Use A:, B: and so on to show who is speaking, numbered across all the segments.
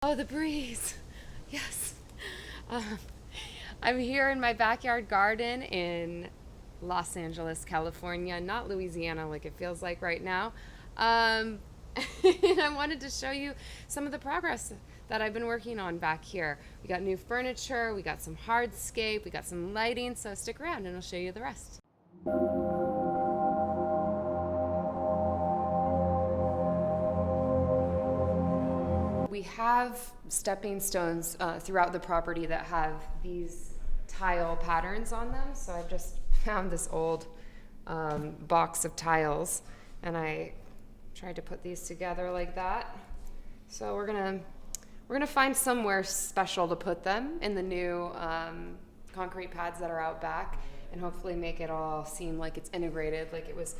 A: Oh, the breeze. Yes. Um, I'm here in my backyard garden in Los Angeles, California, not Louisiana like it feels like right now. Um, and I wanted to show you some of the progress that I've been working on back here. We got new furniture, we got some hardscape, we got some lighting, so stick around and I'll show you the rest. We have stepping stones throughout the property that have these tile patterns on them. So I've just found this old box of tiles and I tried to put these together like that. So we're gonna find somewhere special to put them in the new concrete pads that are out back, and hopefully make it all seem like it's integrated, like it was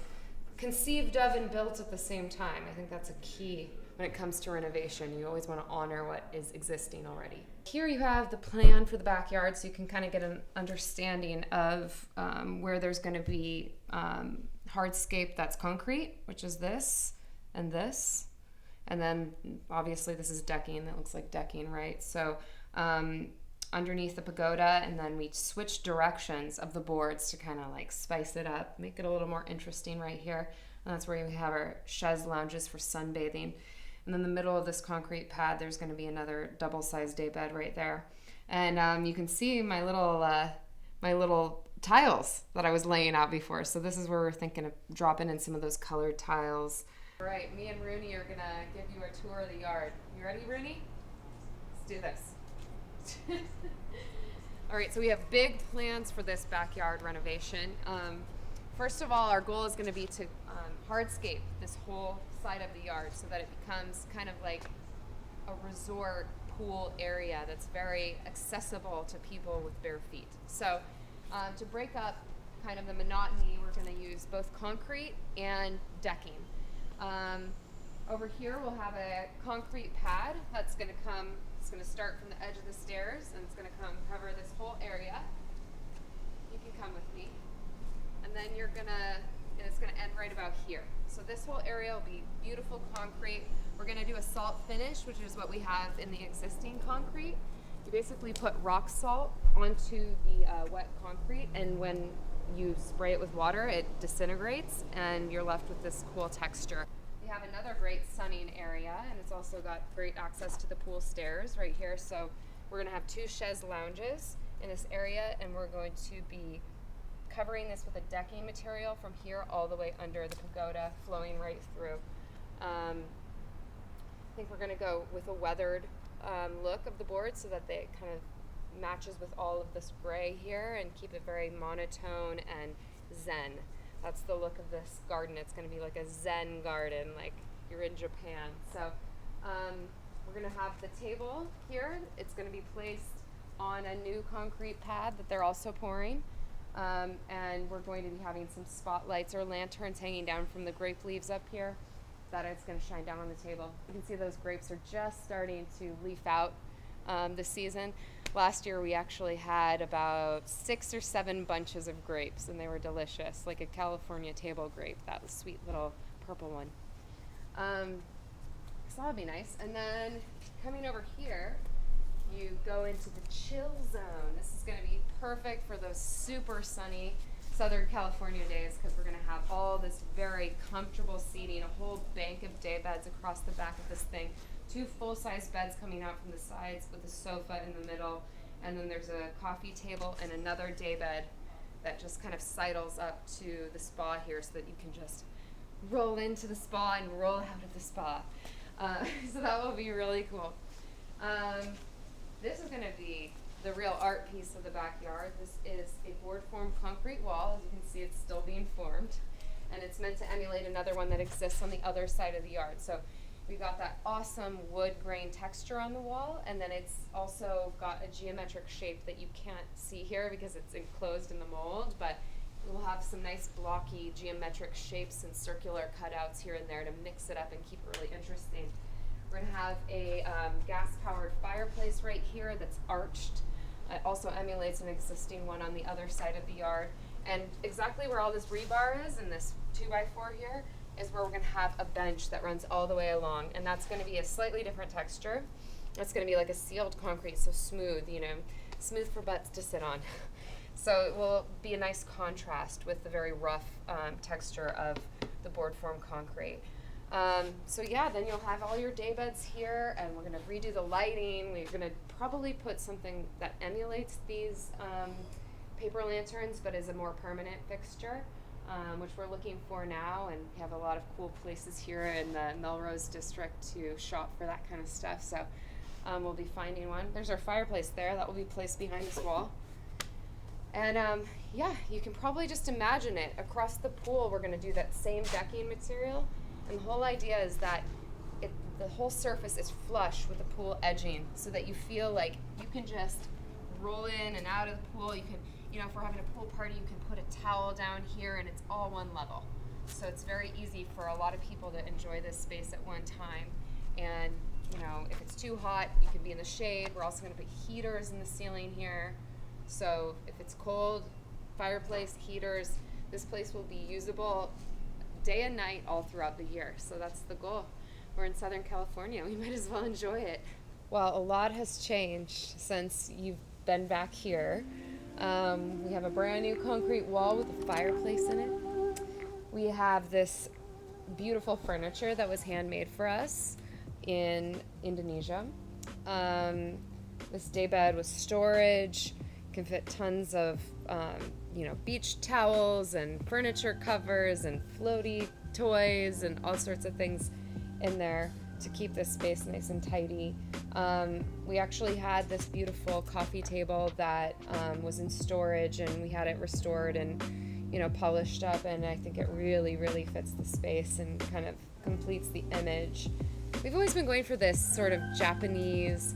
A: conceived of and built at the same time. I think that's a key when it comes to renovation. You always want to honor what is existing already. Here you have the plan for the backyard, so you can kind of get an understanding of where there's going to be hardscape that's concrete, which is this and this. And then obviously this is decking. That looks like decking, right? So underneath the pagoda, and then we switch directions of the boards to kind of like spice it up, make it a little more interesting right here. And that's where we have our chaise lounges for sunbathing. And then the middle of this concrete pad, there's going to be another double-sized day bed right there. And you can see my little tiles that I was laying out before. So this is where we're thinking of dropping in some of those colored tiles. All right, me and Rooney are going to give you a tour of the yard. You ready, Rooney? Let's do this. All right, so we have big plans for this backyard renovation. First of all, our goal is going to be to hardscape this whole side of the yard so that it becomes kind of like a resort pool area that's very accessible to people with bare feet. So to break up kind of the monotony, we're going to use both concrete and decking. Over here we'll have a concrete pad that's going to come. It's going to start from the edge of the stairs, and it's going to come cover this whole area. You can come with me. And then it's going to end right about here. So this whole area will be beautiful concrete. We're going to do a salt finish, which is what we have in the existing concrete. You basically put rock salt onto the wet concrete, and when you spray it with water, it disintegrates, and you're left with this cool texture. We have another great sunning area, and it's also got great access to the pool stairs right here. So we're going to have 2 chaise lounges in this area, and we're going to be covering this with a decking material from here all the way under the pagoda, flowing right through. I think we're going to go with a weathered look of the board so that they kind of matches with all of this gray here and keep it very monotone and zen. That's the look of this garden. It's going to be like a zen garden, like you're in Japan. So we're going to have the table here. It's going to be placed on a new concrete pad that they're also pouring. And we're going to be having some spotlights or lanterns hanging down from the grape leaves up here that it's going to shine down on the table. You can see those grapes are just starting to leaf out this season. Last year we actually had about 6 or 7 bunches of grapes, and they were delicious, like a California table grape, that was sweet little purple one. So that would be nice. And then coming over here, you go into the chill zone. This is going to be perfect for those super sunny Southern California days, because we're going to have all this very comfortable seating, a whole bank of day beds across the back of this thing, 2 full-size beds coming out from the sides with a sofa in the middle, and then there's a coffee table and another day bed that just kind of sidles up to the spa here so that you can just roll into the spa and roll out of the spa. So that will be really cool. This is going to be the real art piece of the backyard. This is a board formed concrete wall. As you can see, it's still being formed, and it's meant to emulate another one that exists on the other side of the yard. So we've got that awesome wood grain texture on the wall, and then it's also got a geometric shape that you can't see here because it's enclosed in the mold, but we'll have some nice blocky geometric shapes and circular cutouts here and there to mix it up and keep it really interesting. We're going to have a gas-powered fireplace right here that's arched. It also emulates an existing one on the other side of the yard. And exactly where all this rebar is, and this 2x4 here, is where we're going to have a bench that runs all the way along. And that's going to be a slightly different texture. It's going to be like a sealed concrete, so smooth, smooth for butts to sit on. So it will be a nice contrast with the very rough texture of the board form concrete. So yeah, then you'll have all your day beds here, and we're going to redo the lighting. We're going to probably put something that emulates these paper lanterns, but is a more permanent fixture, which we're looking for now, and we have a lot of cool places here in the Melrose district to shop for that kind of stuff. So we'll be finding one. There's our fireplace there. That will be placed behind this wall. And yeah, you can probably just imagine it. Across the pool, we're going to do that same decking material. And the whole idea is that the whole surface is flush with the pool edging, so that you feel like you can just roll in and out of the pool. You can, if we're having a pool party, you can put a towel down here and it's all one level. So it's very easy for a lot of people to enjoy this space at one time. And, if it's too hot, you can be in the shade. We're also going to put heaters in the ceiling here. So if it's cold, fireplace, heaters, this place will be usable day and night all throughout the year. So that's the goal. We're in Southern California. We might as well enjoy it. Well, a lot has changed since you've been back here. We have a brand new concrete wall with a fireplace in it. We have this beautiful furniture that was handmade for us in Indonesia. This daybed with storage, can fit tons of beach towels and furniture covers and floaty toys and all sorts of things in there to keep this space nice and tidy. We actually had this beautiful coffee table that was in storage, and we had it restored and polished up, and I think it really, really fits the space and kind of completes the image. We've always been going for this sort of Japanese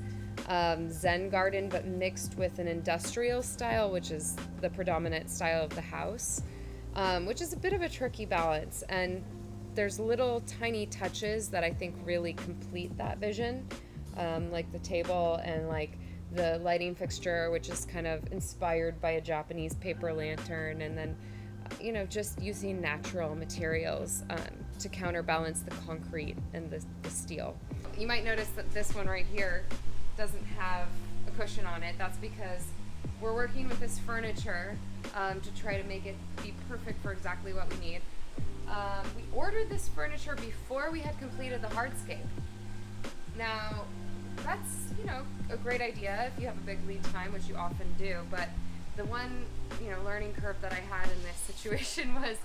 A: Zen garden, but mixed with an industrial style, which is the predominant style of the house, which is a bit of a tricky balance. And there's little tiny touches that I think really complete that vision, like the table and like the lighting fixture, which is kind of inspired by a Japanese paper lantern, and then just using natural materials to counterbalance the concrete and the steel. You might notice that this one right here doesn't have a cushion on it. That's because we're working with this furniture to try to make it be perfect for exactly what we need. We ordered this furniture before we had completed the hardscape. Now, that's, a great idea if you have a big lead time, which you often do, but the one, learning curve that I had in this situation was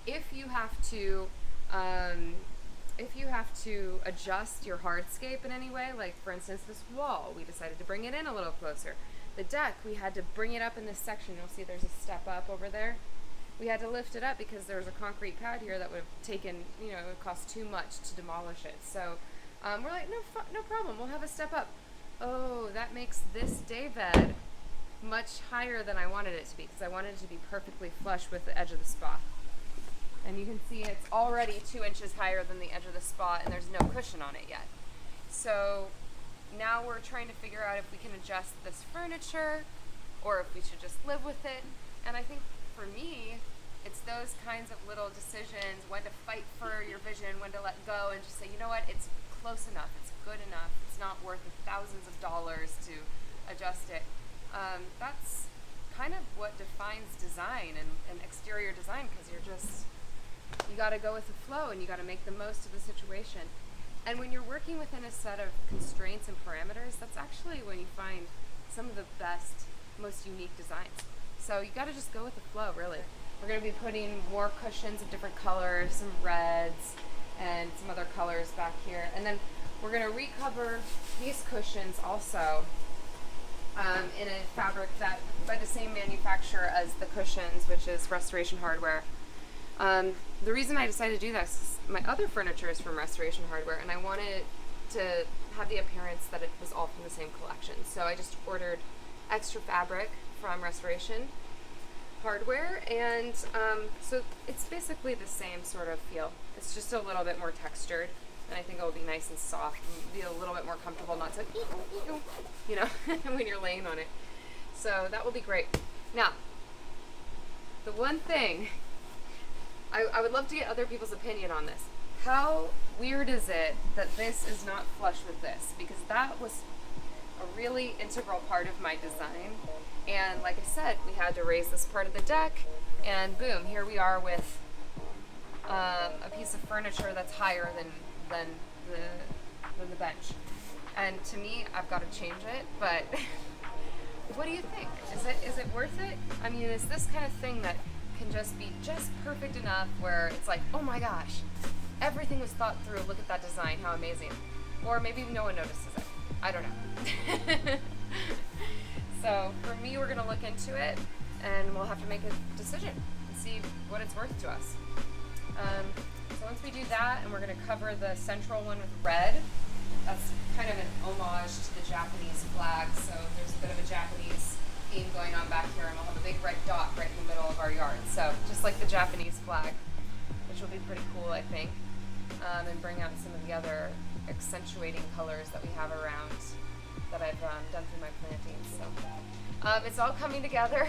A: if you have to adjust your hardscape in any way, like for instance this wall, we decided to bring it in a little closer. The deck, we had to bring it up in this section. You'll see there's a step up over there. We had to lift it up because there was a concrete pad here that would have taken, it would cost too much to demolish it. So we're like, no problem, we'll have a step up. Oh, that makes this daybed much higher than I wanted it to be, because I wanted it to be perfectly flush with the edge of the spa. And you can see it's already 2 inches higher than the edge of the spa, and there's no cushion on it yet. So now we're trying to figure out if we can adjust this furniture or if we should just live with it. And I think for me, it's those kinds of little decisions, when to fight for your vision, when to let go, and just say, you know what, it's close enough, it's good enough, it's not worth thousands of dollars to adjust it. That's kind of what defines design and exterior design, because you got to go with the flow and you got to make the most of the situation. And when you're working within a set of constraints and parameters, that's actually when you find some of the best, most unique designs. So you got to just go with the flow, really. We're going to be putting more cushions of different colors, some reds and some other colors back here. And then we're going to recover these cushions also in a fabric that by the same manufacturer as the cushions, which is Restoration Hardware. The reason I decided to do this is my other furniture is from Restoration Hardware, and I wanted to have the appearance that it was all from the same collection. So I just ordered extra fabric from Restoration Hardware, and so it's basically the same sort of feel. It's just a little bit more textured, and I think it will be nice and soft and be a little bit more comfortable, not so when you're laying on it. So that will be great. Now, the one thing I would love to get other people's opinion on this. How weird is it that this is not flush with this? Because that was a really integral part of my design. And like I said, we had to raise this part of the deck, and boom, here we are with a piece of furniture that's higher than the bench. And to me, I've got to change it, but what do you think? Is it worth it? I mean, is this kind of thing that can just be just perfect enough where it's like, oh my gosh, everything was thought through, look at that design, how amazing. Or maybe no one notices it. I don't know. So for me, we're gonna look into it and we'll have to make a decision and see what it's worth to us. So once we do that, and we're gonna cover the central one with red, that's kind of an homage to the Japanese flag. So there's a bit of a Japanese theme going on back here, and we'll have a big red dot right in the middle of our yard. So just like the Japanese flag, which will be pretty cool, I think, and bring out some of the other accentuating colors that we have around that I've done through my plantings. So it's all coming together.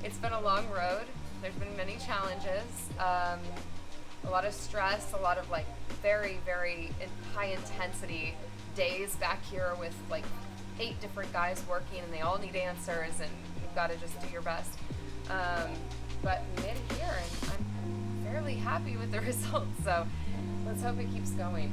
A: It's been a long road. There's been many challenges, a lot of stress, a lot of like very, very high intensity days back here with like 8 different guys working, and they all need answers, and you've got to just do your best. But we made it here, and I'm fairly happy with the results. So let's hope it keeps going.